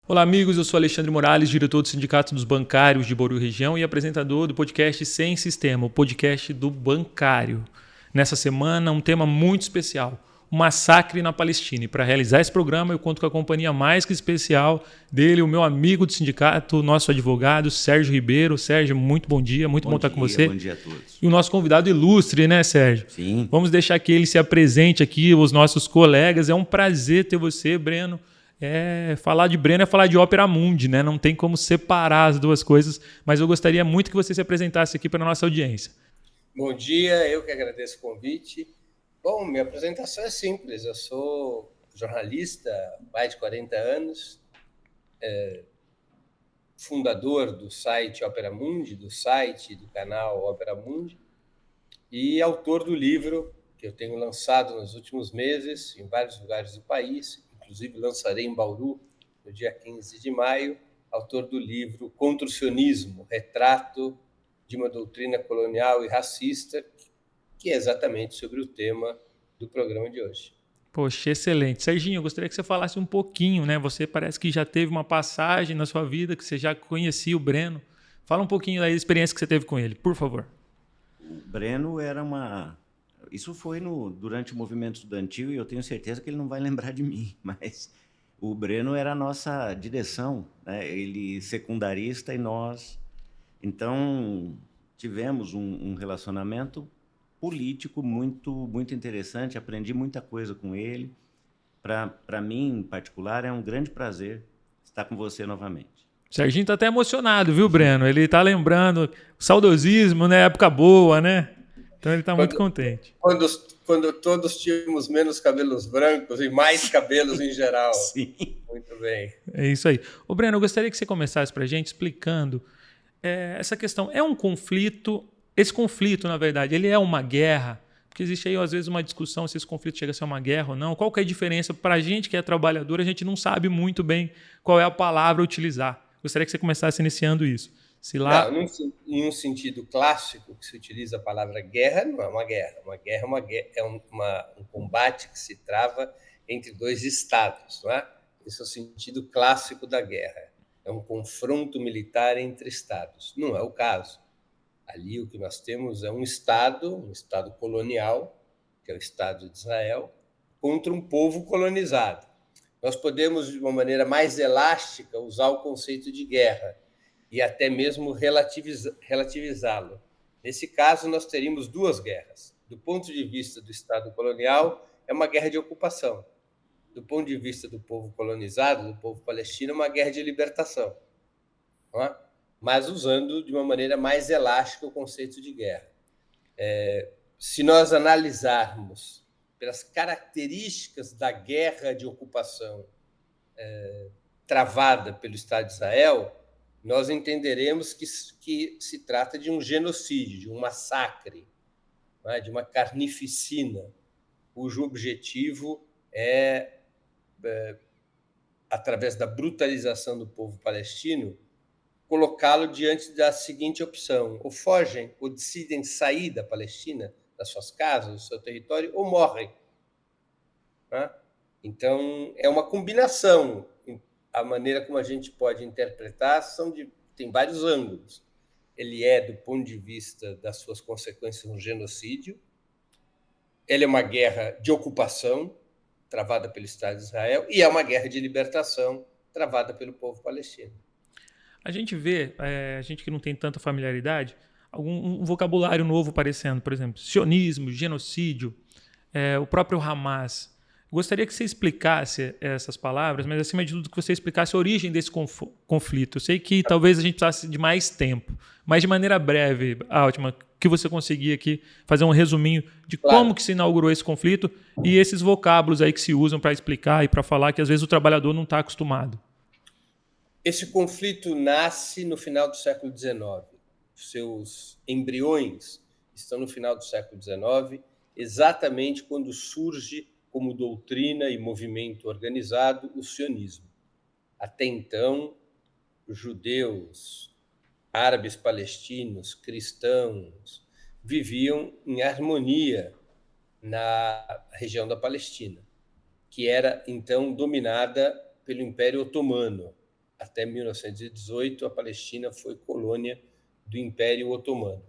Olá, amigos. Eu sou Alexandre Morales, diretor do Sindicato dos Bancários de Bauru Região e apresentador do podcast Sem Sistema, o podcast do bancário. Nessa semana, um tema muito especial, o massacre na Palestina. E para realizar esse programa, eu conto com a companhia mais que especial dele, o meu amigo do sindicato, nosso advogado, Sérgio Ribeiro. Sérgio, muito bom dia, muito bom estar com você. Bom dia a todos. E o nosso convidado ilustre, né, Sérgio? Sim. Vamos deixar que ele se apresente aqui, os nossos colegas. É um prazer ter você, Breno. Falar de Breno é falar de Opera Mundi, né? Não tem como separar as duas coisas, mas eu gostaria muito que você se apresentasse aqui para a nossa audiência. Bom dia, eu que agradeço o convite. Bom, minha apresentação é simples, eu sou jornalista há mais de 40 anos, fundador do site Opera Mundi, do site e do canal Opera Mundi, e autor do livro que eu tenho lançado nos últimos meses em vários lugares do país, inclusive lançarei em Bauru no dia 15 de maio, autor do livro Contra o Sionismo, Retrato de uma Doutrina Colonial e Racista, que é exatamente sobre o tema do programa de hoje. Poxa, excelente. Serginho, eu gostaria que você falasse um pouquinho, né? Você parece que já teve uma passagem na sua vida, que você já conhecia o Breno. Fala um pouquinho da experiência que você teve com ele, por favor. O Breno era uma... Isso foi durante o movimento estudantil e eu tenho certeza que ele não vai lembrar de mim, mas o Breno era a nossa direção, né? Ele secundarista e nós. Então, tivemos um relacionamento político muito interessante, aprendi muita coisa com ele. Para mim, em particular, é um grande prazer estar com você novamente. O Serginho está até emocionado, viu, Breno? Ele está lembrando o saudosismo, né? Época boa, né? Então ele está muito contente. Quando todos tínhamos menos cabelos brancos e mais cabelos em geral. Sim. Muito bem. É isso aí. Ô, Breno, eu gostaria que você começasse para a gente explicando essa questão. É um conflito, esse conflito, na verdade, ele é uma guerra? Porque existe aí, às vezes, uma discussão se esse conflito chega a ser uma guerra ou não. Qual que é a diferença? Para a gente que é trabalhador, a gente não sabe muito bem qual é a palavra a utilizar. Gostaria que você começasse iniciando isso. Não, em um sentido clássico, que se utiliza a palavra guerra, não é uma guerra. Uma guerra é um combate que se trava entre dois estados, não é? Esse é o sentido clássico da guerra. É um confronto militar entre estados. Não é o caso. Ali o que nós temos é um estado colonial, que é o Estado de Israel, contra um povo colonizado. Nós podemos, de uma maneira mais elástica, usar o conceito de guerra e até mesmo relativizá-lo. Nesse caso, nós teríamos duas guerras. Do ponto de vista do Estado colonial, é uma guerra de ocupação. Do ponto de vista do povo colonizado, do povo palestino, é uma guerra de libertação. Não é? Mas usando de uma maneira mais elástica o conceito de guerra. Se nós analisarmos pelas características da guerra de ocupação travada pelo Estado de Israel, nós entenderemos que se trata de um genocídio, de um massacre, né, de uma carnificina, cujo objetivo através da brutalização do povo palestino, colocá-lo diante da seguinte opção: ou fogem, ou decidem sair da Palestina, das suas casas, do seu território, ou morrem. Né? Então, é uma combinação. A maneira como a gente pode interpretar tem vários ângulos. Ele é, do ponto de vista das suas consequências, um genocídio. Ele é uma guerra de ocupação, travada pelo Estado de Israel, e é uma guerra de libertação, travada pelo povo palestino. A gente vê, a gente que não tem tanta familiaridade, um vocabulário novo aparecendo, por exemplo, sionismo, genocídio, o próprio Hamas. Gostaria que você explicasse essas palavras, mas acima de tudo que você explicasse a origem desse conflito. Eu sei que talvez a gente precisasse de mais tempo, mas de maneira breve, Altman, que você conseguir aqui fazer um resuminho de como que se inaugurou esse conflito e esses vocábulos aí que se usam para explicar e para falar que às vezes o trabalhador não está acostumado. Esse conflito nasce no final do século XIX. Seus embriões estão no final do século XIX, exatamente quando surge como doutrina e movimento organizado o sionismo. Até então, judeus, árabes palestinos, cristãos, viviam em harmonia na região da Palestina, que era então dominada pelo Império Otomano. até 1918, a Palestina foi colônia do Império Otomano.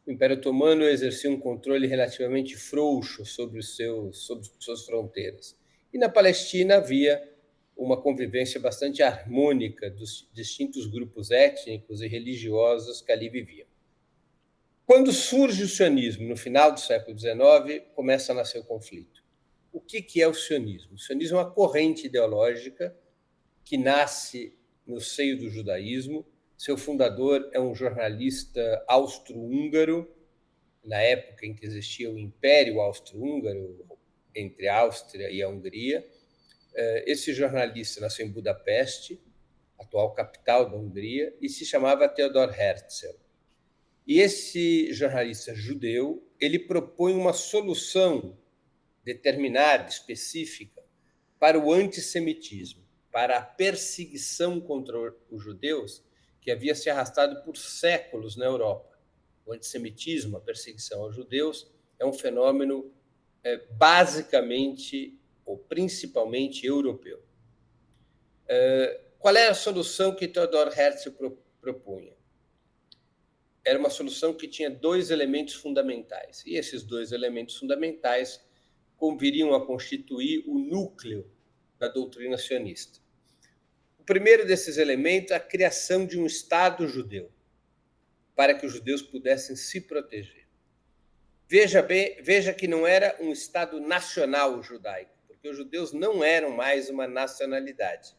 O Império Otomano exercia um controle relativamente frouxo sobre suas fronteiras. E na Palestina havia uma convivência bastante harmônica dos distintos grupos étnicos e religiosos que ali viviam. Quando surge o sionismo, no final do século XIX, começa a nascer o conflito. O que é o sionismo? O sionismo é uma corrente ideológica que nasce no seio do judaísmo. Seu fundador é um jornalista austro-húngaro, na época em que existia o Império Austro-Húngaro, entre a Áustria e a Hungria. Esse jornalista nasceu em Budapeste, atual capital da Hungria, e se chamava Theodor Herzl. E esse jornalista judeu, ele propõe uma solução determinada, específica, para o antissemitismo, para a perseguição contra os judeus que havia se arrastado por séculos na Europa. O antissemitismo, a perseguição aos judeus, é um fenômeno basicamente ou principalmente europeu. Qual era a solução que Theodor Herzl propunha? Era uma solução que tinha dois elementos fundamentais, e esses dois elementos fundamentais conviriam a constituir o núcleo da doutrina sionista. O primeiro desses elementos é a criação de um Estado judeu, para que os judeus pudessem se proteger. Veja que não era um Estado nacional judaico, porque os judeus não eram mais uma nacionalidade.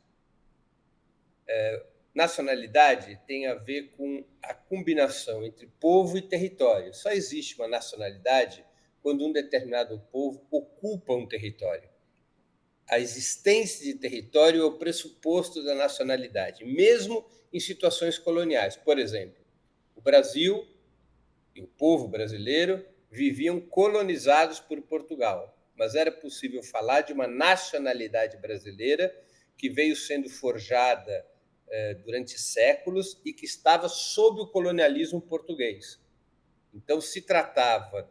Nacionalidade tem a ver com a combinação entre povo e território. Só existe uma nacionalidade quando um determinado povo ocupa um território. A existência de território é o pressuposto da nacionalidade, mesmo em situações coloniais. Por exemplo, o Brasil e o povo brasileiro viviam colonizados por Portugal, mas era possível falar de uma nacionalidade brasileira que veio sendo forjada durante séculos e que estava sob o colonialismo português. Então, se tratava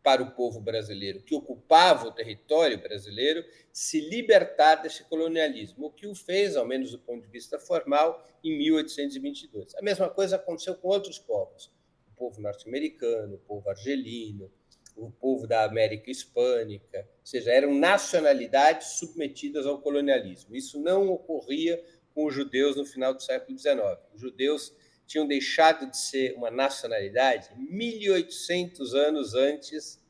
para o povo brasileiro que ocupava o território brasileiro se libertar desse colonialismo, o que o fez, ao menos do ponto de vista formal, em 1822. A mesma coisa aconteceu com outros povos, o povo norte-americano, o povo argelino, o povo da América Hispânica, ou seja, eram nacionalidades submetidas ao colonialismo. Isso não ocorria com os judeus no final do século XIX. Os judeus tinham deixado de ser uma nacionalidade 1.800 anos antes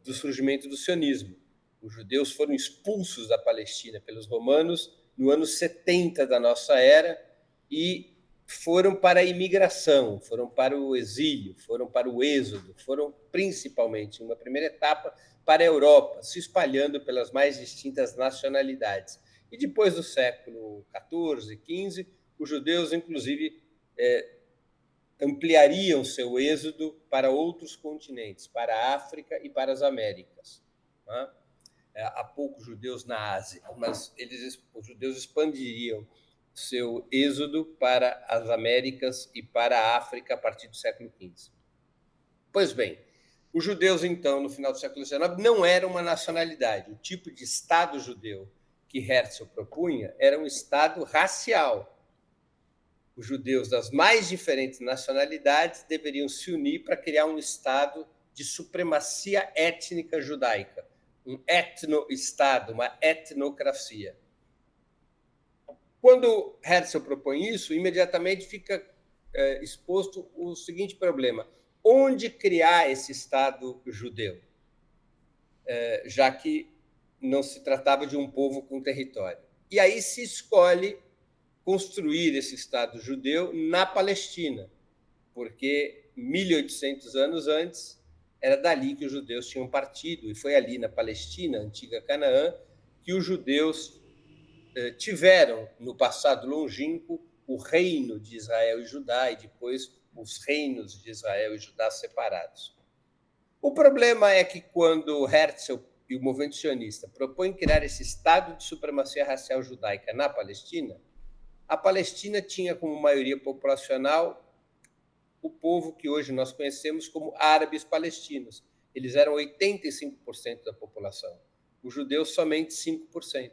do surgimento do sionismo. Os judeus foram expulsos da Palestina pelos romanos no ano 70 da nossa era e foram para a imigração, foram para o exílio, foram para o êxodo, foram principalmente, uma primeira etapa, para a Europa, se espalhando pelas mais distintas nacionalidades. E depois do século XIV, XV, os judeus, inclusive, ampliariam seu êxodo para outros continentes, para a África e para as Américas. Há poucos judeus na Ásia, mas os judeus expandiriam seu êxodo para as Américas e para a África a partir do século XV. Pois bem, os judeus, então, no final do século XIX, não eram uma nacionalidade. O tipo de Estado judeu que Herzl propunha era um Estado racial. Os judeus das mais diferentes nacionalidades deveriam se unir para criar um Estado de supremacia étnica judaica, um etno-estado, uma etnocracia. Quando Herzl propõe isso, imediatamente fica exposto o seguinte problema: onde criar esse Estado judeu? Já que não se tratava de um povo com território. E aí se escolhe construir esse Estado judeu na Palestina, porque 1.800 anos antes era dali que os judeus tinham partido, e foi ali na Palestina, antiga Canaã, que os judeus tiveram, no passado longínquo, o reino de Israel e Judá, e depois os reinos de Israel e Judá separados. O problema é que quando Herzl e o movimento sionista propõem criar esse Estado de supremacia racial judaica na Palestina, a Palestina tinha como maioria populacional o povo que hoje nós conhecemos como árabes palestinos. Eles eram 85% da população. Os judeus, somente 5%.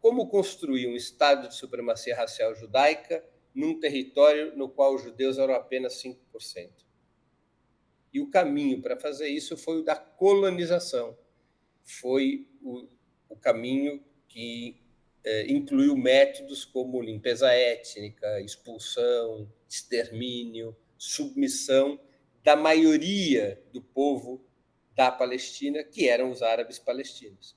como construir um Estado de supremacia racial judaica num território no qual os judeus eram apenas 5%. E o caminho para fazer isso foi o da colonização. Foi o caminho que incluiu métodos como limpeza étnica, expulsão, extermínio, submissão da maioria do povo da Palestina, que eram os árabes palestinos.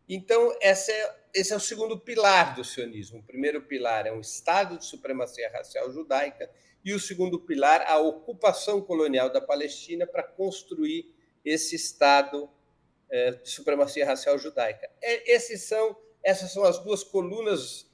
Então, esse é o segundo pilar do sionismo. O primeiro pilar é um Estado de supremacia racial judaica e o segundo pilar, a ocupação colonial da Palestina para construir esse Estado de supremacia racial judaica. Essas são as duas colunas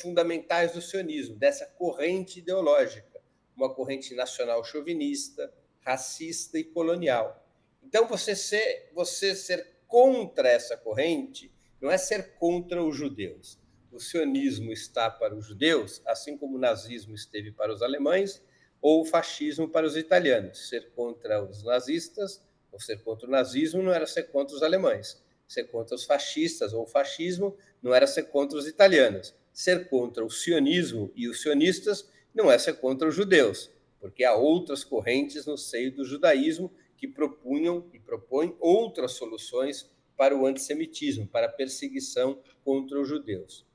fundamentais do sionismo, dessa corrente ideológica, uma corrente nacional chauvinista, racista e colonial. Então, você ser contra essa corrente não é ser contra os judeus. O sionismo está para os judeus, assim como o nazismo esteve para os alemães, ou o fascismo para os italianos. Ser contra os nazistas, ou ser contra o nazismo, não era ser contra os alemães. Ser contra os fascistas ou o fascismo não era ser contra os italianos. Ser contra o sionismo e os sionistas não é ser contra os judeus, porque há outras correntes no seio do judaísmo que propunham e propõem outras soluções para o antissemitismo, para a perseguição contra os judeus.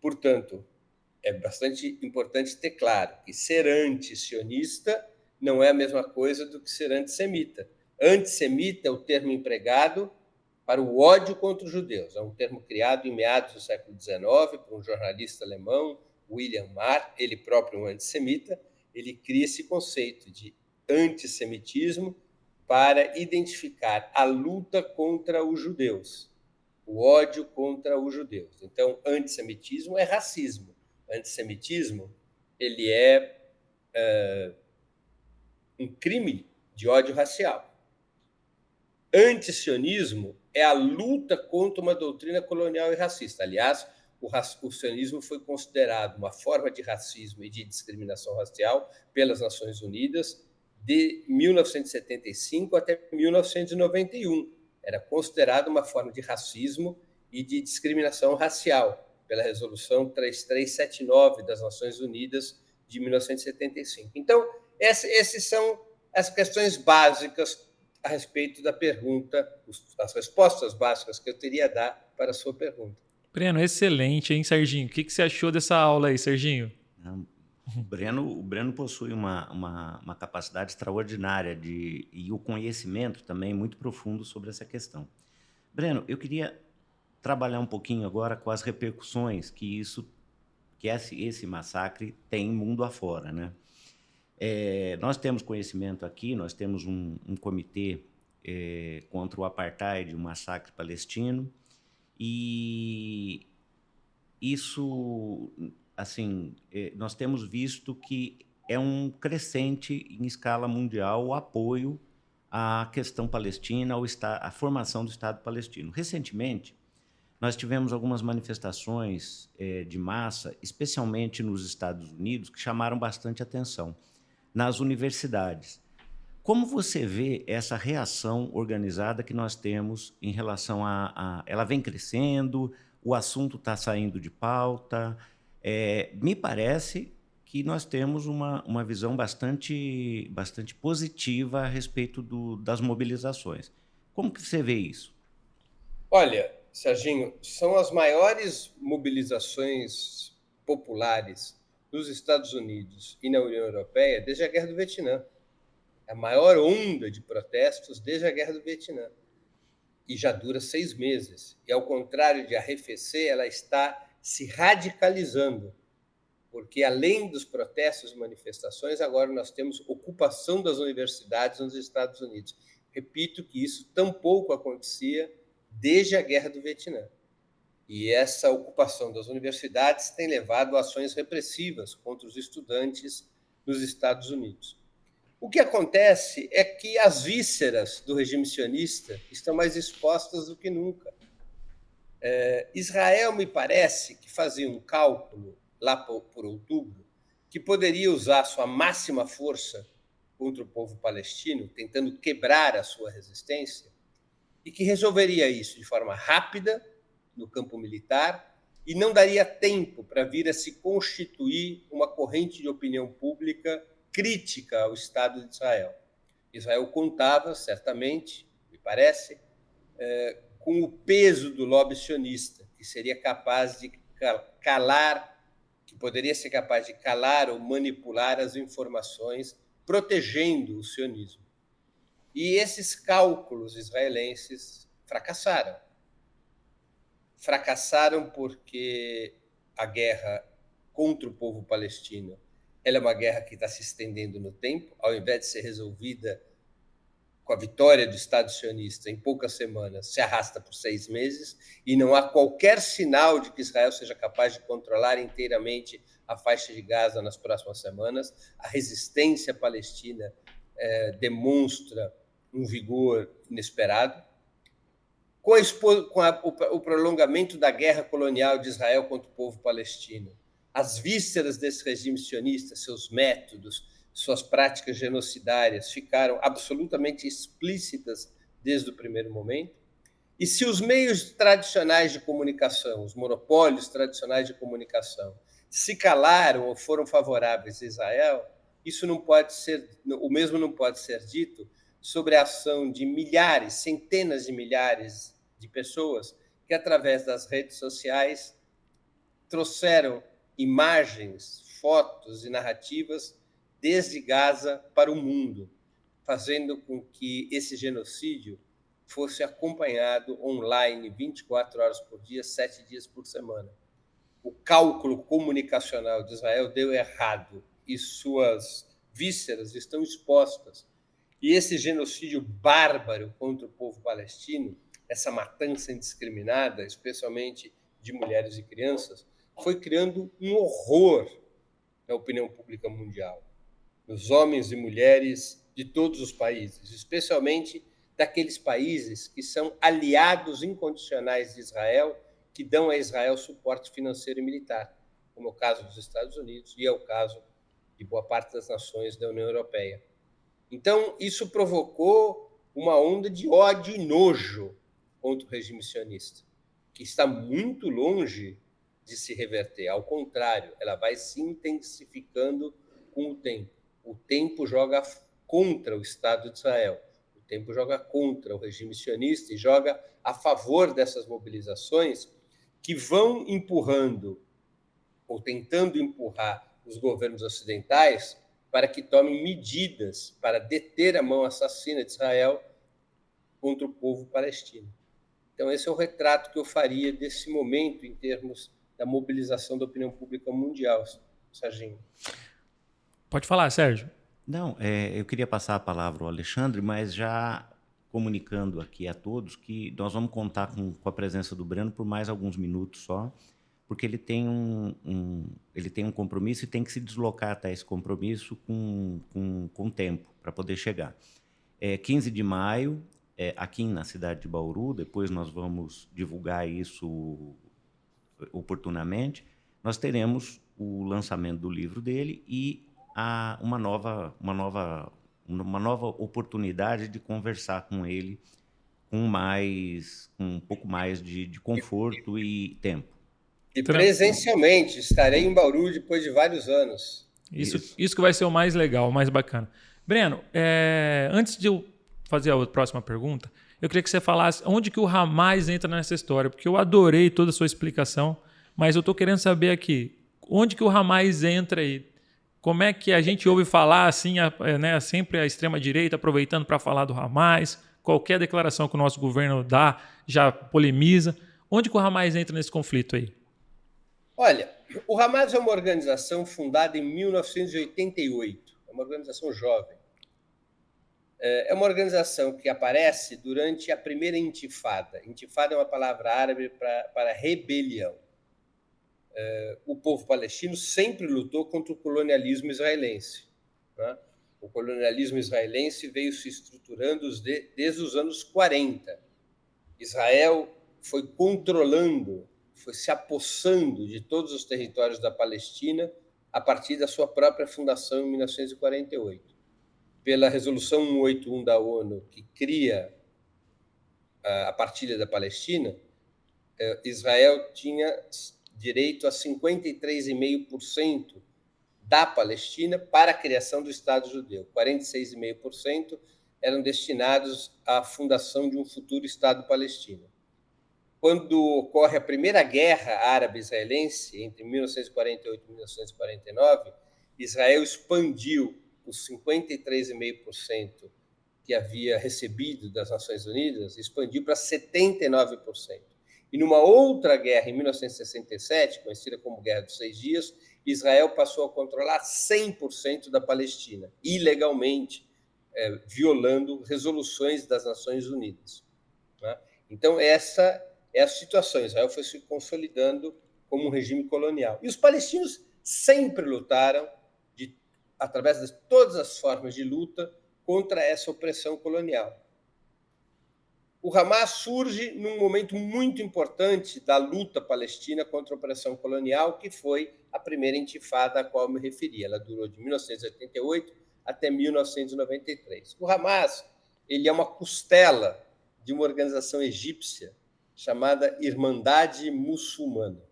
Portanto, é bastante importante ter claro que ser anti-sionista não é a mesma coisa do que ser antissemita. Antissemita é o termo empregado para o ódio contra os judeus. É um termo criado em meados do século XIX por um jornalista alemão, William Marr, ele próprio um antissemita. Ele cria esse conceito de antissemitismo para identificar a luta contra os judeus, o ódio contra os judeus. Então, antissemitismo é racismo. Antissemitismo ele é um crime de ódio racial. Antisionismo é a luta contra uma doutrina colonial e racista. Aliás, o sionismo foi considerado uma forma de racismo e de discriminação racial pelas Nações Unidas de 1975 até 1991. Era considerado uma forma de racismo e de discriminação racial pela Resolução 3379 das Nações Unidas de 1975. Então, essas são as questões básicas a respeito da pergunta, as respostas básicas que eu teria a dar para a sua pergunta. Breno, excelente, hein, Serginho? O que você achou dessa aula aí, Serginho? O Breno possui uma capacidade extraordinária e o conhecimento também muito profundo sobre essa questão. Breno, eu queria trabalhar um pouquinho agora com as repercussões que esse massacre tem mundo afora, né? Nós temos conhecimento aqui, nós temos um comitê contra o apartheid, o massacre palestino, e isso, assim, nós temos visto que é um crescente em escala mundial o apoio à questão palestina, à formação do Estado palestino. Recentemente, nós tivemos algumas manifestações de massa, especialmente nos Estados Unidos, que chamaram bastante atenção nas universidades. Como você vê essa reação organizada que nós temos em relação ela vem crescendo, o assunto está saindo de pauta? Me parece que nós temos uma visão bastante positiva a respeito das mobilizações. Como que você vê isso? Olha, Serginho, são as maiores mobilizações populares nos Estados Unidos e na União Europeia desde a Guerra do Vietnã. A maior onda de protestos desde a Guerra do Vietnã. E já dura 6 meses. E, ao contrário de arrefecer, ela está se radicalizando. Porque, além dos protestos e manifestações, agora nós temos ocupação das universidades nos Estados Unidos. Repito que isso tampouco acontecia desde a Guerra do Vietnã. E essa ocupação das universidades tem levado a ações repressivas contra os estudantes nos Estados Unidos. O que acontece é que as vísceras do regime sionista estão mais expostas do que nunca. Israel, me parece, que fazia um cálculo, lá por outubro, que poderia usar sua máxima força contra o povo palestino, tentando quebrar a sua resistência, e que resolveria isso de forma rápida, no campo militar, e não daria tempo para vir a se constituir uma corrente de opinião pública crítica ao Estado de Israel. Israel contava, certamente, me parece, com o peso do lobby sionista, que seria capaz de calar, que poderia ser capaz de calar ou manipular as informações, protegendo o sionismo. E esses cálculos israelenses fracassaram. Fracassaram porque a guerra contra o povo palestino ela é uma guerra que está se estendendo no tempo, ao invés de ser resolvida com a vitória do Estado sionista em poucas semanas, se arrasta por 6 meses, e não há qualquer sinal de que Israel seja capaz de controlar inteiramente a faixa de Gaza nas próximas semanas. A resistência palestina demonstra um vigor inesperado. Com o prolongamento da guerra colonial de Israel contra o povo palestino, as vísceras desse regime sionista, seus métodos, suas práticas genocidárias ficaram absolutamente explícitas desde o primeiro momento. E se os meios tradicionais de comunicação, os monopólios tradicionais de comunicação, se calaram ou foram favoráveis a Israel, isso não pode ser, o mesmo não pode ser dito sobre a ação de milhares, centenas de milhares de pessoas que, através das redes sociais, trouxeram imagens, fotos e narrativas desde Gaza para o mundo, fazendo com que esse genocídio fosse acompanhado online 24 horas por dia, 7 dias por semana. O cálculo comunicacional de Israel deu errado e suas vísceras estão expostas. E esse genocídio bárbaro contra o povo palestino, essa matança indiscriminada, especialmente de mulheres e crianças, foi criando um horror na opinião pública mundial, nos homens e mulheres de todos os países, especialmente daqueles países que são aliados incondicionais de Israel, que dão a Israel suporte financeiro e militar, como é o caso dos Estados Unidos e é o caso de boa parte das nações da União Europeia. Então, isso provocou uma onda de ódio e nojo contra o regime sionista, que está muito longe de se reverter. Ao contrário, ela vai se intensificando com o tempo. O tempo joga contra o Estado de Israel. O tempo joga contra o regime sionista e joga a favor dessas mobilizações que vão empurrando ou tentando empurrar os governos ocidentais para que tomem medidas para deter a mão assassina de Israel contra o povo palestino. Então, esse é o retrato que eu faria desse momento em termos da mobilização da opinião pública mundial, Serginho. Pode falar, Sérgio. Não, eu queria passar a palavra ao Alexandre, mas já comunicando aqui a todos que nós vamos contar com a presença do Breno por mais alguns minutos só, porque ele tem ele tem um compromisso e tem que se deslocar até esse compromisso com tempo para poder chegar. 15 de maio, aqui na cidade de Bauru, depois nós vamos divulgar isso oportunamente, nós teremos o lançamento do livro dele e uma nova oportunidade de conversar com ele com um pouco mais de conforto e tempo. E presencialmente, estarei em Bauru depois de vários anos. Isso que vai ser o mais legal, o mais bacana. Breno, antes de eu fazer a próxima pergunta, eu queria que você falasse onde que o Hamas entra nessa história, porque eu adorei toda a sua explicação, mas eu estou querendo saber aqui, onde que o Hamas entra aí? Como é que a gente ouve falar assim, né, sempre a extrema-direita aproveitando para falar do Hamas, qualquer declaração que o nosso governo dá já polemiza. Onde que o Hamas entra nesse conflito aí? Olha, o Hamas é uma organização fundada em 1988, é uma organização jovem. É uma organização que aparece durante a primeira intifada. Intifada é uma palavra árabe para rebelião. O povo palestino sempre lutou contra o colonialismo israelense, né? O colonialismo israelense veio se estruturando desde os anos 40. Israel foi controlando, foi se apossando de todos os territórios da Palestina a partir da sua própria fundação em 1948. Pela Resolução 181 da ONU, que cria a partilha da Palestina, Israel tinha direito a 53,5% da Palestina para a criação do Estado judeu. 46,5% eram destinados à fundação de um futuro Estado palestino. Quando ocorre a primeira guerra árabe-israelense, entre 1948 e 1949, Israel expandiu os 53,5% que havia recebido das Nações Unidas, expandiu para 79%. E numa outra guerra, em 1967, conhecida como Guerra dos 6 Dias, Israel passou a controlar 100% da Palestina, ilegalmente, violando resoluções das Nações Unidas. Né? Então, essa é a situação. Israel foi se consolidando como um regime colonial. E os palestinos sempre lutaram, através de todas as formas de luta, contra essa opressão colonial. O Hamas surge num momento muito importante da luta palestina contra a opressão colonial, que foi a primeira intifada a qual me referi. Ela durou de 1988 até 1993. O Hamas ele é uma costela de uma organização egípcia chamada Irmandade Muçulmana.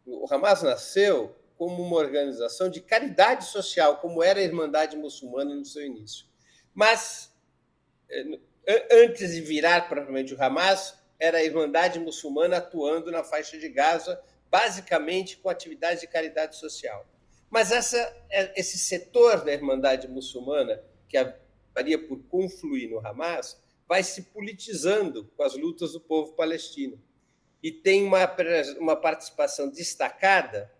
O Hamas nasceu como uma organização de caridade social, como era a Irmandade Muçulmana no seu início. Mas antes de virar propriamente o Hamas, era a Irmandade Muçulmana atuando na faixa de Gaza, basicamente com atividades de caridade social. Mas esse setor da Irmandade Muçulmana, que haveria por confluir no Hamas, vai se politizando com as lutas do povo palestino. E tem uma participação destacada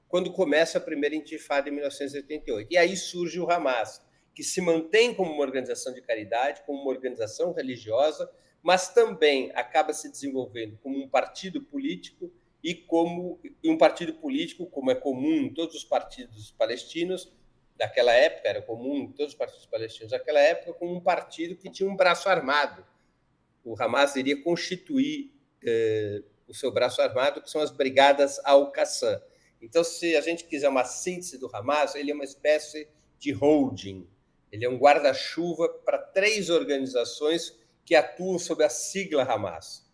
quando começa a primeira intifada em 1988. E aí surge o Hamas, que se mantém como uma organização de caridade, como uma organização religiosa, mas também acaba se desenvolvendo como um partido político e um partido político, como é comum em todos os partidos palestinos daquela época, era comum em todos os partidos palestinos daquela época, como um partido que tinha um braço armado. O Hamas iria constituir o seu braço armado, que são as Brigadas Al-Qassam. Então, se a gente quiser uma síntese do Hamas, ele é uma espécie de holding. Ele é um guarda-chuva para 3 organizações que atuam sob a sigla Hamas.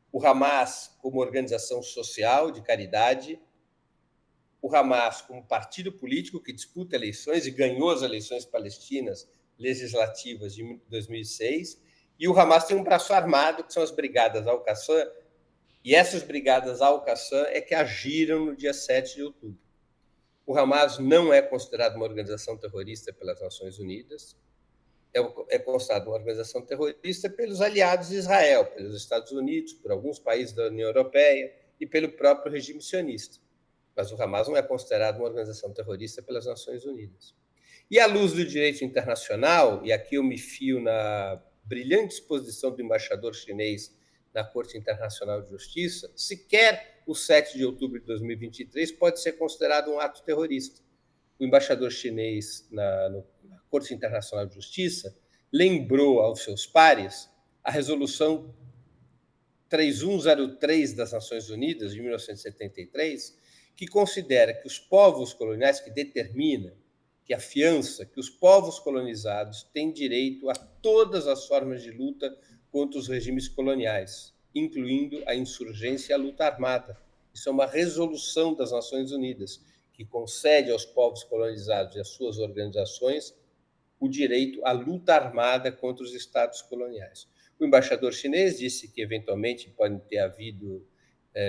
O Hamas como organização social de caridade, o Hamas como partido político que disputa eleições e ganhou as eleições palestinas legislativas de 2006, e o Hamas tem um braço armado, que são as Brigadas Al-Qassam, e essas Brigadas Al-Qassam é que agiram no dia 7 de outubro. O Hamas não é considerado uma organização terrorista pelas Nações Unidas, é considerado uma organização terrorista pelos aliados de Israel, pelos Estados Unidos, por alguns países da União Europeia e pelo próprio regime sionista. Mas o Hamas não é considerado uma organização terrorista pelas Nações Unidas. E à luz do direito internacional, e aqui eu me fio na brilhante exposição do embaixador chinês na Corte Internacional de Justiça, sequer o 7 de outubro de 2023 pode ser considerado um ato terrorista. O embaixador chinês na Corte Internacional de Justiça lembrou aos seus pares a Resolução 3103 das Nações Unidas, de 1973, que considera que os povos coloniais, que determina, que afiança que os povos colonizados têm direito a todas as formas de luta contra os regimes coloniais, incluindo a insurgência e a luta armada. Isso é uma resolução das Nações Unidas, que concede aos povos colonizados e às suas organizações o direito à luta armada contra os estados coloniais. O embaixador chinês disse que, eventualmente, podem ter havido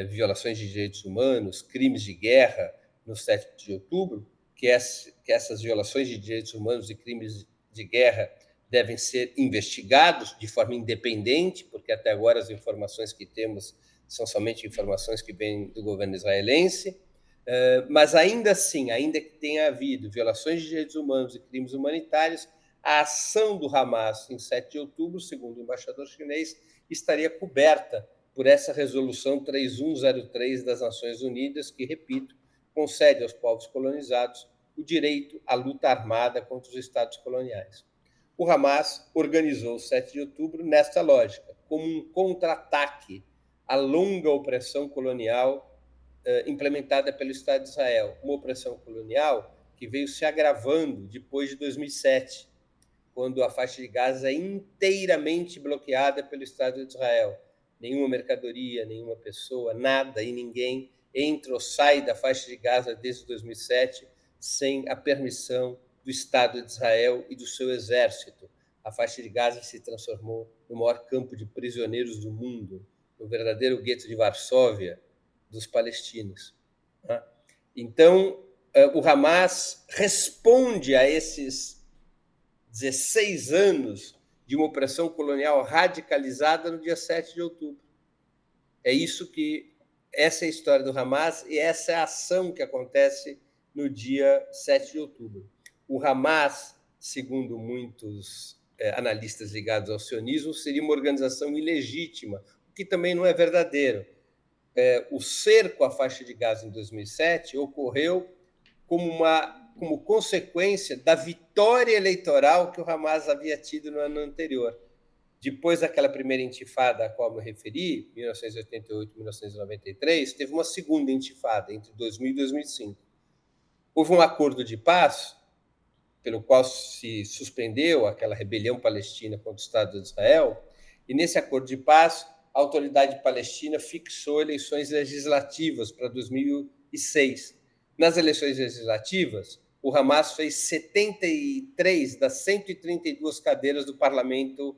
violações de direitos humanos, crimes de guerra no 7 de outubro, que essas violações de direitos humanos e crimes de guerra devem ser investigados de forma independente, porque até agora as informações que temos são somente informações que vêm do governo israelense, mas ainda assim, ainda que tenha havido violações de direitos humanos e crimes humanitários, a ação do Hamas em 7 de outubro, segundo o embaixador chinês, estaria coberta por essa resolução 3103 das Nações Unidas, que, repito, concede aos povos colonizados o direito à luta armada contra os estados coloniais. O Hamas organizou o 7 de outubro nesta lógica, como um contra-ataque à longa opressão colonial implementada pelo Estado de Israel, uma opressão colonial que veio se agravando depois de 2007, quando a faixa de Gaza é inteiramente bloqueada pelo Estado de Israel. Nenhuma mercadoria, nenhuma pessoa, nada e ninguém entra ou sai da faixa de Gaza desde 2007 sem a permissão do Estado de Israel e do seu exército. A faixa de Gaza se transformou no maior campo de prisioneiros do mundo, no verdadeiro gueto de Varsóvia dos palestinos. Então, o Hamas responde a esses 16 anos de uma opressão colonial radicalizada no dia 7 de outubro. Essa é a história do Hamas e essa é a ação que acontece no dia 7 de outubro. O Hamas, segundo muitos analistas ligados ao sionismo, seria uma organização ilegítima, o que também não é verdadeiro. O cerco à faixa de Gaza em 2007 ocorreu como consequência da vitória eleitoral que o Hamas havia tido no ano anterior. Depois daquela primeira intifada a qual me referi, 1988 e 1993, teve uma segunda intifada entre 2000 e 2005. Houve um acordo de paz, pelo qual se suspendeu aquela rebelião palestina contra o Estado de Israel, e nesse acordo de paz, a autoridade palestina fixou eleições legislativas para 2006. Nas eleições legislativas, o Hamas fez 73 das 132 cadeiras do parlamento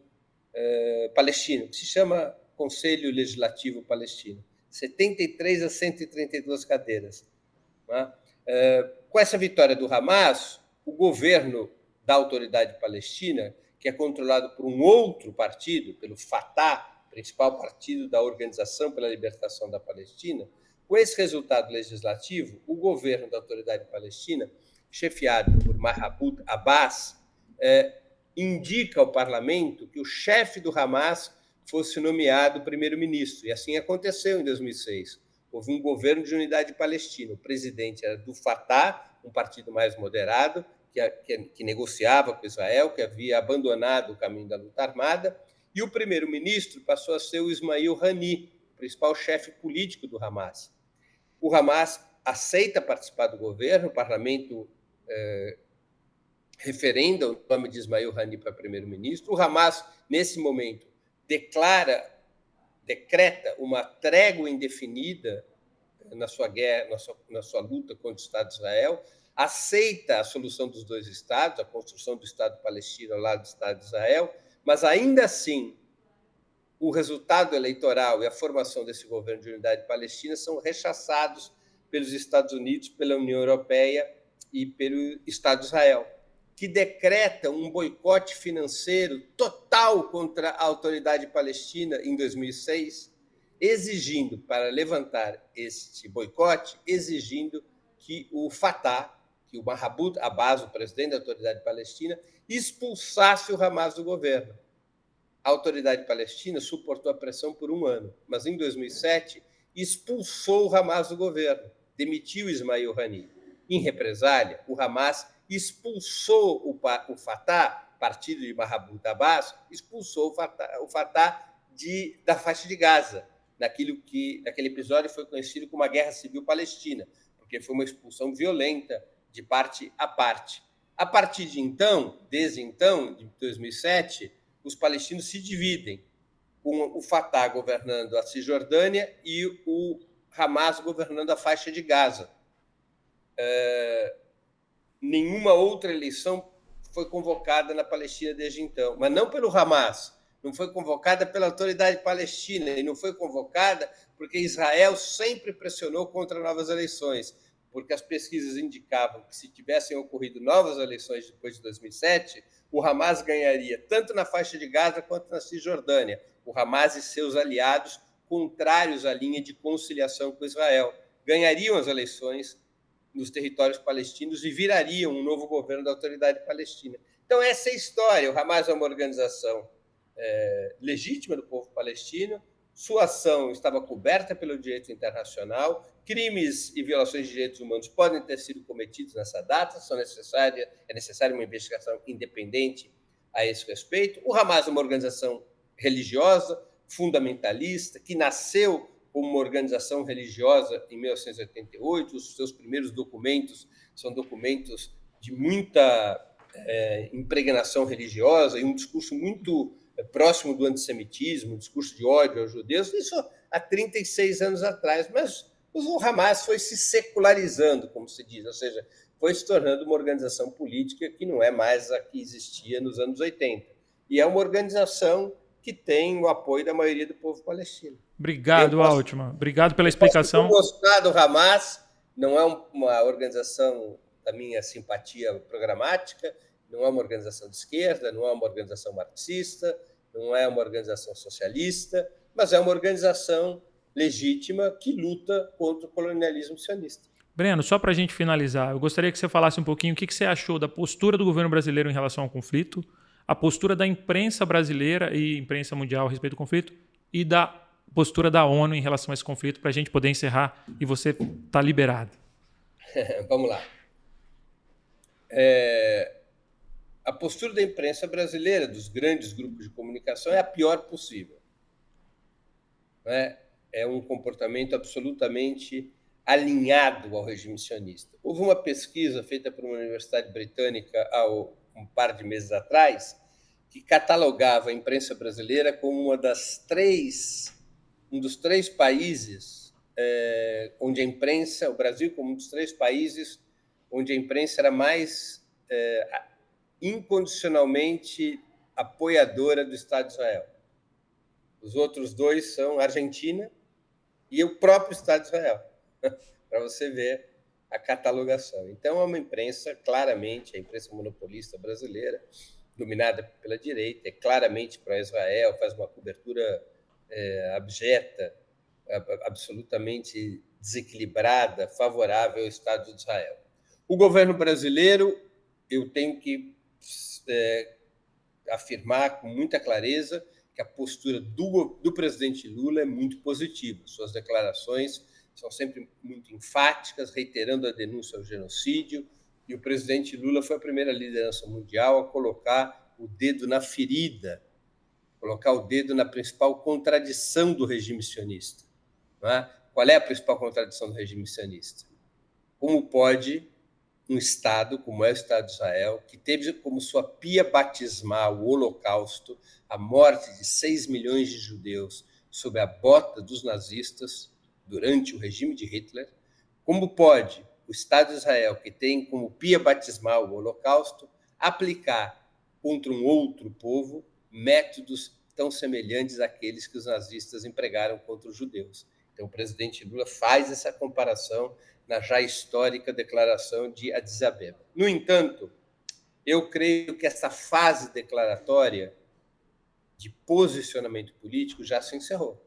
palestino, que se chama Conselho Legislativo Palestino. 73 a 132 cadeiras. Com essa vitória do Hamas, o governo da autoridade palestina, que é controlado por um outro partido, pelo Fatah, principal partido da Organização pela Libertação da Palestina, com esse resultado legislativo, o governo da autoridade palestina, chefiado por Mahmoud Abbas, indica ao parlamento que o chefe do Hamas fosse nomeado primeiro-ministro. E assim aconteceu em 2006. Houve um governo de unidade palestina. O presidente era do Fatah, um partido mais moderado, que negociava com Israel, que havia abandonado o caminho da luta armada, e o primeiro-ministro passou a ser o Ismail Haniyeh, o principal chefe político do Hamas. O Hamas aceita participar do governo, o parlamento referenda o nome de Ismail Haniyeh para primeiro-ministro. O Hamas, nesse momento, decreta uma trégua indefinida na sua guerra, na sua luta contra o Estado de Israel, aceita a solução dos dois Estados, a construção do Estado palestino ao lado do Estado de Israel, mas ainda assim o resultado eleitoral e a formação desse governo de unidade palestina são rechaçados pelos Estados Unidos, pela União Europeia e pelo Estado de Israel, que decreta um boicote financeiro total contra a autoridade palestina em 2006, exigindo, para levantar este boicote, exigindo que o Fatah, que o Mahmoud Abbas, o presidente da autoridade palestina, expulsasse o Hamas do governo. A autoridade palestina suportou a pressão por um ano, mas em 2007 expulsou o Hamas do governo, demitiu Ismail Haniyeh. Em represália, o Hamas expulsou o Fatah, partido de Mahmoud Abbas, expulsou o Fatah da faixa de Gaza, naquele episódio foi conhecido como a Guerra Civil Palestina, porque foi uma expulsão violenta de parte a parte. A partir de então, desde então, de 2007, os palestinos se dividem, com o Fatah governando a Cisjordânia e o Hamas governando a faixa de Gaza. Nenhuma outra eleição foi convocada na Palestina desde então, mas não pelo Hamas, não foi convocada pela autoridade palestina e não foi convocada porque Israel sempre pressionou contra novas eleições, porque as pesquisas indicavam que se tivessem ocorrido novas eleições depois de 2007, o Hamas ganharia tanto na faixa de Gaza quanto na Cisjordânia. O Hamas e seus aliados, contrários à linha de conciliação com Israel, ganhariam as eleições nos territórios palestinos e virariam um novo governo da autoridade palestina. Então, essa é a história. O Hamas é uma organização legítima do povo palestino, sua ação estava coberta pelo direito internacional, crimes e violações de direitos humanos podem ter sido cometidos nessa data, é necessária uma investigação independente a esse respeito. O Hamas é uma organização religiosa, fundamentalista, que nasceu como uma organização religiosa em 1988, os seus primeiros documentos são documentos de muita impregnação religiosa e um discurso muito próximo do antissemitismo, um discurso de ódio aos judeus, isso há 36 anos atrás, mas O Hamas foi se secularizando, como se diz, ou seja, foi se tornando uma organização política que não é mais a que existia nos anos 80. E é uma organização que tem o apoio da maioria do povo palestino. Obrigado, Altman. Obrigado pela explicação. Eu posso gostar do Hamas, não é uma organização da minha simpatia programática, não é uma organização de esquerda, não é uma organização marxista, não é uma organização socialista, mas é uma organização legítima que luta contra o colonialismo sionista. Breno, só para a gente finalizar, eu gostaria que você falasse um pouquinho o que você achou da postura do governo brasileiro em relação ao conflito, a postura da imprensa brasileira e imprensa mundial a respeito do conflito e da postura da ONU em relação a esse conflito, para a gente poder encerrar e você está liberado. Vamos lá. A postura da imprensa brasileira, dos grandes grupos de comunicação, é a pior possível. É um comportamento absolutamente alinhado ao regime sionista. Houve uma pesquisa feita por uma universidade britânica há um par de meses atrás que catalogava a imprensa brasileira como um dos três países onde a imprensa, o Brasil como um dos três países onde a imprensa era mais incondicionalmente apoiadora do Estado de Israel. Os outros dois são a Argentina e o próprio Estado de Israel, para você ver a catalogação. Então, é uma imprensa, claramente, a imprensa monopolista brasileira, dominada pela direita, é claramente pró-Israel, faz uma cobertura abjeta, absolutamente desequilibrada, favorável ao Estado de Israel. O governo brasileiro, eu tenho que afirmar com muita clareza que a postura do presidente Lula é muito positiva. Suas declarações são sempre muito enfáticas, reiterando a denúncia ao genocídio, e o presidente Lula foi a primeira liderança mundial a colocar o dedo na ferida, colocar o dedo na principal contradição do regime sionista. Não é? Qual é a principal contradição do regime sionista? Como pode um Estado, como é o Estado de Israel, que teve como sua pia batismal o Holocausto, a morte de 6 milhões de judeus sob a bota dos nazistas durante o regime de Hitler, como pode o Estado de Israel, que tem como pia batismal o Holocausto, aplicar contra um outro povo métodos tão semelhantes àqueles que os nazistas empregaram contra os judeus? Então, o presidente Lula faz essa comparação na já histórica declaração de Addis Abeba. No entanto, eu creio que essa fase declaratória de posicionamento político já se encerrou.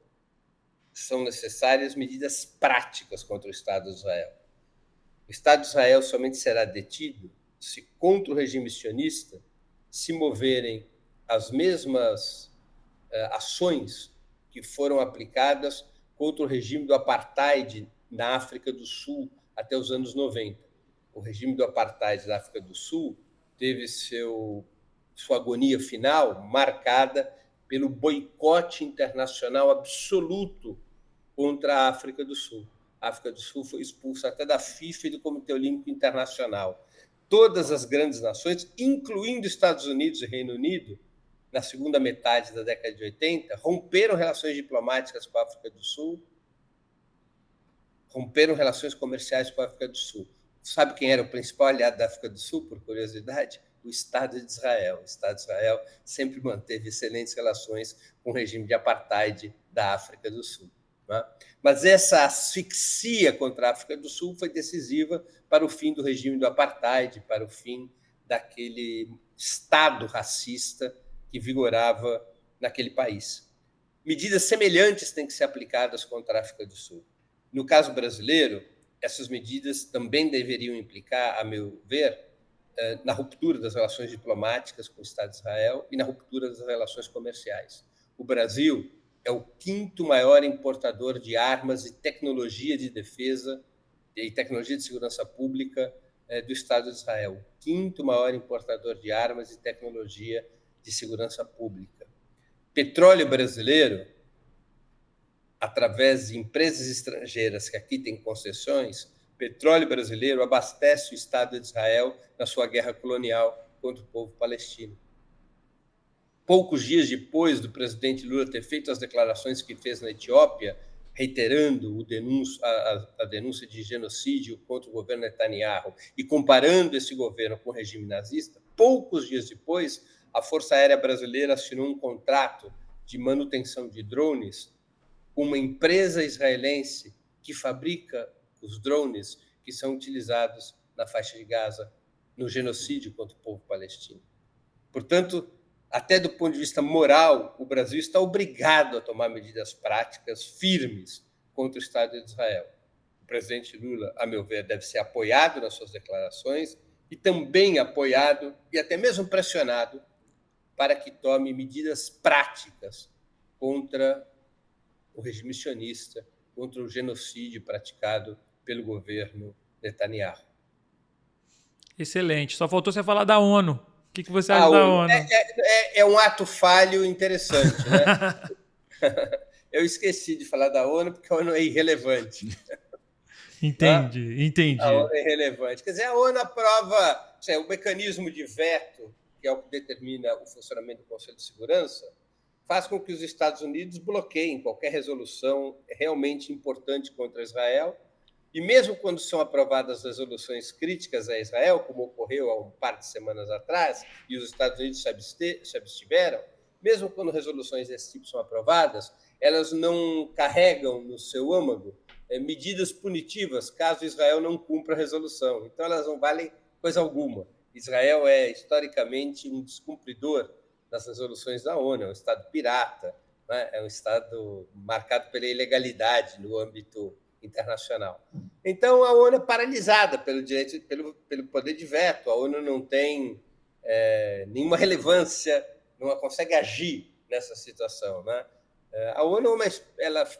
São necessárias medidas práticas contra o Estado de Israel. O Estado de Israel somente será detido se, contra o regime sionista, se moverem as mesmas ações que foram aplicadas contra o regime do apartheid na África do Sul até os anos 90. O regime do apartheid da África do Sul teve sua agonia final marcada pelo boicote internacional absoluto contra a África do Sul. A África do Sul foi expulsa até da FIFA e do Comitê Olímpico Internacional. Todas as grandes nações, incluindo Estados Unidos e Reino Unido, na segunda metade da década de 80, romperam relações diplomáticas com a África do Sul, romperam relações comerciais com a África do Sul. Sabe quem era o principal aliado da África do Sul, por curiosidade? O Estado de Israel. O Estado de Israel sempre manteve excelentes relações com o regime de apartheid da África do Sul. Né? Mas essa asfixia contra a África do Sul foi decisiva para o fim do regime do apartheid, para o fim daquele Estado racista que vigorava naquele país. Medidas semelhantes têm que ser aplicadas contra a África do Sul. No caso brasileiro, essas medidas também deveriam implicar, a meu ver, na ruptura das relações diplomáticas com o Estado de Israel e na ruptura das relações comerciais. O Brasil é o quinto maior importador de armas e tecnologia de defesa e tecnologia de segurança pública do Estado de Israel. O quinto maior importador de armas e tecnologia de segurança pública. Petróleo brasileiro, através de empresas estrangeiras que aqui têm concessões, petróleo brasileiro abastece o Estado de Israel na sua guerra colonial contra o povo palestino. Poucos dias depois do presidente Lula ter feito as declarações que fez na Etiópia, reiterando a denúncia de genocídio contra o governo Netanyahu e comparando esse governo com o regime nazista, poucos dias depois, a Força Aérea Brasileira assinou um contrato de manutenção de drones com uma empresa israelense que fabrica os drones que são utilizados na faixa de Gaza no genocídio contra o povo palestino. Portanto, até do ponto de vista moral, o Brasil está obrigado a tomar medidas práticas firmes contra o Estado de Israel. O presidente Lula, a meu ver, deve ser apoiado nas suas declarações e também apoiado e até mesmo pressionado para que tome medidas práticas contra o regime sionista, contra o genocídio praticado pelo governo Netanyahu. Excelente. Só faltou você falar da ONU. O que você acha da ONU? É um ato falho interessante, né? Eu esqueci de falar da ONU porque a ONU é irrelevante. Entendi. A ONU é irrelevante. Quer dizer, a ONU aprova o mecanismo de veto, que é o que determina o funcionamento do Conselho de Segurança, faz com que os Estados Unidos bloqueiem qualquer resolução realmente importante contra Israel. E mesmo quando são aprovadas resoluções críticas a Israel, como ocorreu há um par de semanas atrás, e os Estados Unidos se abstiveram, mesmo quando resoluções desse tipo são aprovadas, elas não carregam no seu âmago medidas punitivas caso Israel não cumpra a resolução. Então, elas não valem coisa alguma. Israel é, historicamente, um descumpridor das resoluções da ONU, é um Estado pirata, né? É um Estado marcado pela ilegalidade no âmbito internacional. Então, a ONU é paralisada pelo poder de veto. A ONU não tem nenhuma relevância, não consegue agir nessa situação, né? A ONU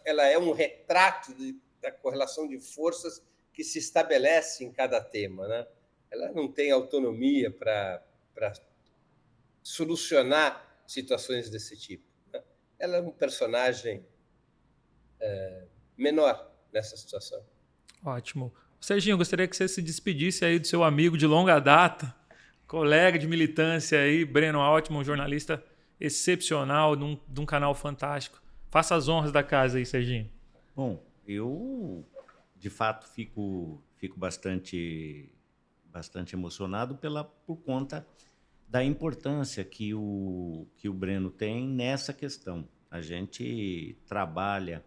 ela é um retrato da correlação de forças que se estabelece em cada tema, né? Ela não tem autonomia para solucionar situações desse tipo, né? Ela é um personagem menor nessa situação. Ótimo. Serginho, eu gostaria que você se despedisse aí do seu amigo de longa data, colega de militância aí, Breno Altman, um jornalista excepcional, de um canal fantástico. Faça as honras da casa aí, Serginho. Bom, eu de fato fico bastante emocionado por conta da importância que o Breno tem nessa questão. A gente trabalha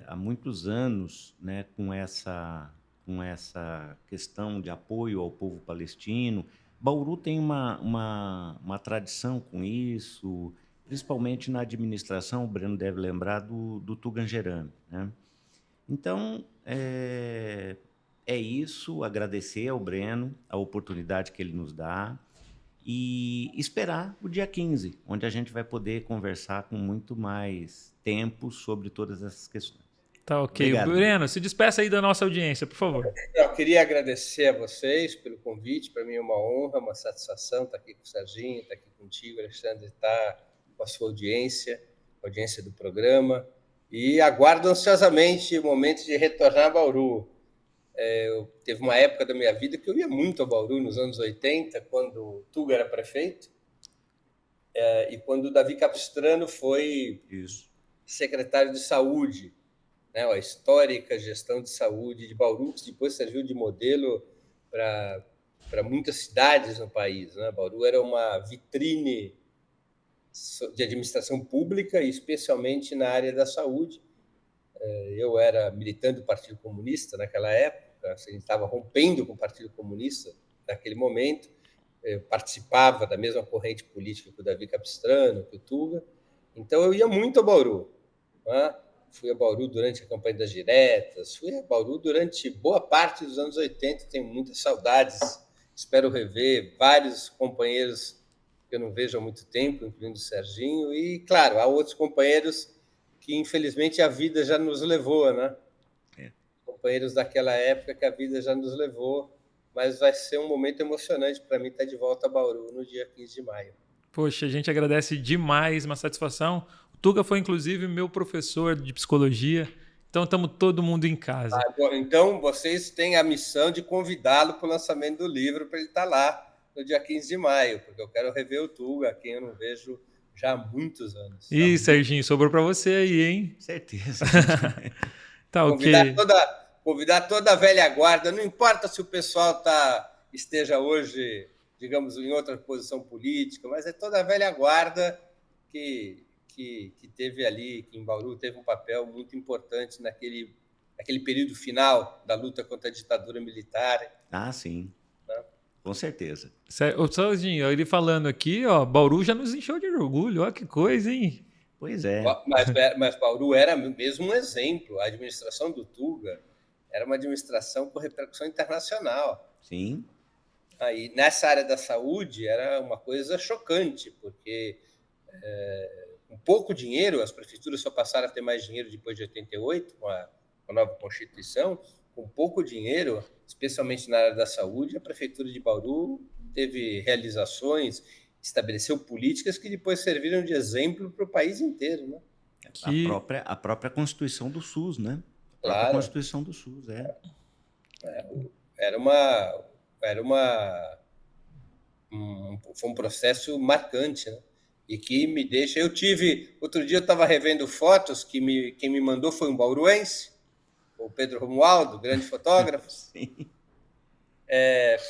há muitos anos, né, com essa questão de apoio ao povo palestino. Bauru tem uma tradição com isso, principalmente na administração. O Breno deve lembrar do Tuganjerame, né? Então, é isso, agradecer ao Breno a oportunidade que ele nos dá e esperar o dia 15, onde a gente vai poder conversar com muito mais tempo sobre todas essas questões. Tá ok. Obrigado. Breno, se despeça aí da nossa audiência, por favor. Eu queria agradecer a vocês pelo convite. Para mim é uma honra, uma satisfação estar aqui com o Serginho, estar aqui contigo, Alexandre, estar com a sua audiência do programa. E aguardo ansiosamente o momento de retornar a Bauru. Teve uma época da minha vida que eu ia muito a Bauru, nos anos 80, quando o Tuga era prefeito, e quando o Davi Capistrano foi secretário de saúde, né? A histórica gestão de saúde de Bauru, que depois serviu de modelo para muitas cidades no país, né? Bauru era uma vitrine de administração pública, especialmente na área da saúde. Eu era militante do Partido Comunista naquela época, a gente estava rompendo com o Partido Comunista naquele momento, eu participava da mesma corrente política que o Davi Capistrano, que o Tuga, então eu ia muito a Bauru, né? Fui a Bauru durante a campanha das diretas, fui a Bauru durante boa parte dos anos 80, tenho muitas saudades, espero rever vários companheiros que eu não vejo há muito tempo, incluindo o Serginho, e, claro, há outros companheiros que, infelizmente, a vida já nos levou, né? Companheiros daquela época que a vida já nos levou, mas vai ser um momento emocionante para mim estar de volta a Bauru no dia 15 de maio. Poxa, a gente agradece demais, uma satisfação. O Tuga foi, inclusive, meu professor de psicologia, então estamos todo mundo em casa. Então, vocês têm a missão de convidá-lo para o lançamento do livro, para ele estar lá no dia 15 de maio, porque eu quero rever o Tuga, a quem eu não vejo já há muitos anos. Ih, Serginho, sobrou para você aí, hein? Certeza. Tá ok. Convidar toda a velha guarda, não importa se o pessoal esteja hoje, digamos, em outra posição política, mas é toda a velha guarda que teve ali, que em Bauru teve um papel muito importante naquele período final da luta contra a ditadura militar. Ah, sim. Com certeza. Ô, Serginho, ele falando aqui, ó, Bauru já nos encheu de orgulho, ó que coisa, hein? Pois é. Mas Bauru era mesmo um exemplo. A administração do Tuga era uma administração com repercussão internacional. Sim. Aí, nessa área da saúde, era uma coisa chocante, porque com pouco dinheiro, as prefeituras só passaram a ter mais dinheiro depois de 88, com a nova Constituição. Com pouco dinheiro, especialmente na área da saúde, a prefeitura de Bauru teve realizações, estabeleceu políticas que depois serviram de exemplo para o país inteiro, né? A própria Constituição do SUS, né? A Claro. própria Constituição do SUS, foi um processo marcante, né? E que me deixa... Outro dia eu estava revendo fotos, quem me mandou foi um bauruense, o Pedro Romualdo, grande fotógrafo. Sim.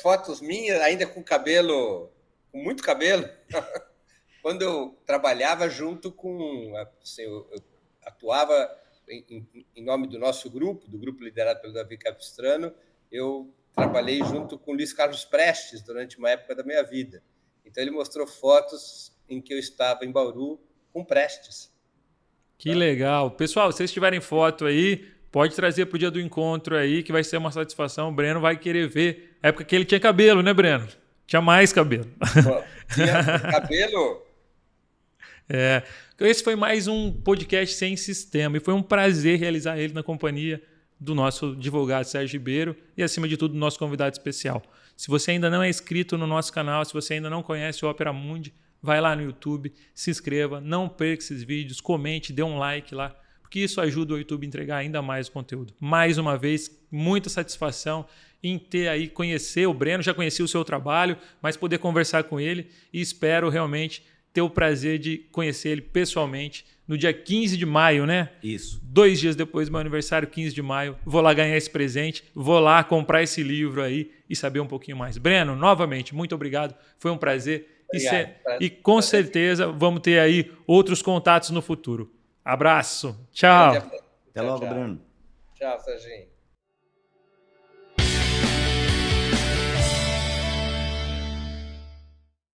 Fotos minhas, ainda com muito cabelo, quando eu trabalhava junto com... Assim, eu atuava em nome do nosso grupo, do grupo liderado pelo Davi Capistrano. Eu trabalhei junto com Luiz Carlos Prestes durante uma época da minha vida. Então, ele mostrou fotos em que eu estava em Bauru com Prestes. Que legal. Pessoal, se vocês tiverem foto aí, pode trazer para o dia do encontro aí, que vai ser uma satisfação. O Breno vai querer ver. A época que ele tinha cabelo, né, Breno? Tinha mais cabelo. Tinha cabelo. Esse foi mais um podcast Sem Sistema. E foi um prazer realizar ele na companhia do nosso advogado Sérgio Ribeiro e, acima de tudo, do nosso convidado especial. Se você ainda não é inscrito no nosso canal, se você ainda não conhece o Opera Mundi, vai lá no YouTube, se inscreva, não perca esses vídeos, comente, dê um like lá, porque isso ajuda o YouTube a entregar ainda mais conteúdo. Mais uma vez, muita satisfação em ter aí, conhecer o Breno, já conheci o seu trabalho, mas poder conversar com ele e espero realmente ter o prazer de conhecer ele pessoalmente no dia 15 de maio, né? Isso. 2 dias depois do meu aniversário, 15 de maio, vou lá ganhar esse presente, vou lá comprar esse livro aí e saber um pouquinho mais. Breno, novamente, muito obrigado, foi um prazer. E com certeza vamos ter aí outros contatos no futuro. Abraço. Tchau. Até logo, Breno. Tchau, Serginho.